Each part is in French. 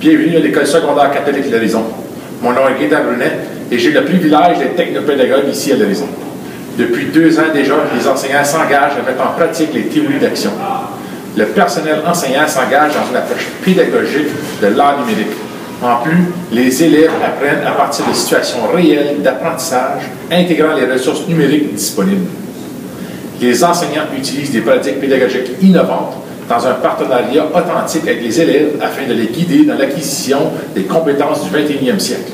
Bienvenue à l'école secondaire catholique L'Horizon. Mon nom est Gaétan Brunet et j'ai le privilège d'être technopédagogue ici à L'Horizon. Depuis 2 ans déjà, les enseignants s'engagent à mettre en pratique les théories d'action. Le personnel enseignant s'engage dans une approche pédagogique de l'art numérique. En plus, les élèves apprennent à partir de situations réelles d'apprentissage, intégrant les ressources numériques disponibles. Les enseignants utilisent des pratiques pédagogiques innovantes dans un partenariat authentique avec les élèves afin de les guider dans l'acquisition des compétences du 21e siècle.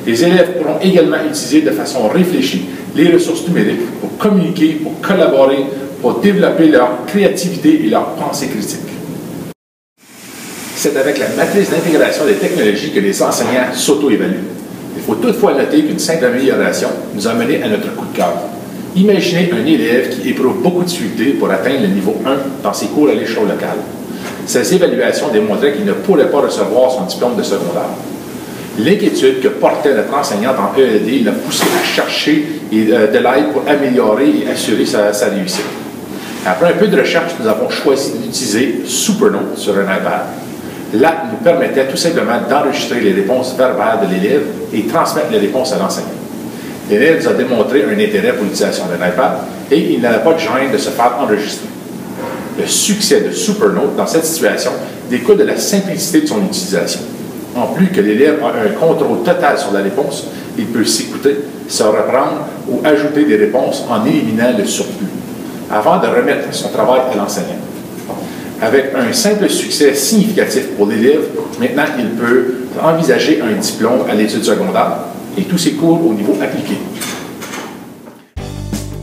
Les élèves pourront également utiliser de façon réfléchie les ressources numériques pour communiquer, pour collaborer, pour développer leur créativité et leur pensée critique. C'est avec la matrice d'intégration des technologies que les enseignants s'auto-évaluent. Il faut toutefois noter qu'une simple amélioration nous a mené à notre coup de cœur. Imaginez un élève qui éprouve beaucoup de difficultés pour atteindre le niveau 1 dans ses cours à l'échelon local. Ces évaluations démontraient qu'il ne pourrait pas recevoir son diplôme de secondaire. L'inquiétude que portait notre enseignante en EED l'a poussé à chercher de l'aide pour améliorer et assurer sa réussite. Après un peu de recherche, nous avons choisi d'utiliser Supernote sur un iPad. L'app nous permettait tout simplement d'enregistrer les réponses verbales de l'élève et transmettre les réponses à l'enseignant. L'élève nous a démontré un intérêt pour l'utilisation d'un iPad et il n'avait pas de gêne de se faire enregistrer. Le succès de Supernote dans cette situation découle de la simplicité de son utilisation. En plus que l'élève a un contrôle total sur la réponse, il peut s'écouter, se reprendre ou ajouter des réponses en éliminant le surplus, avant de remettre son travail à l'enseignant. Avec un simple succès significatif pour l'élève, maintenant il peut envisager un diplôme à l'étude secondaire et tous ses cours au niveau appliqué.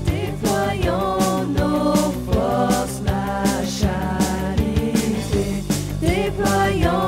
Déployons nos forces, la charité, déployons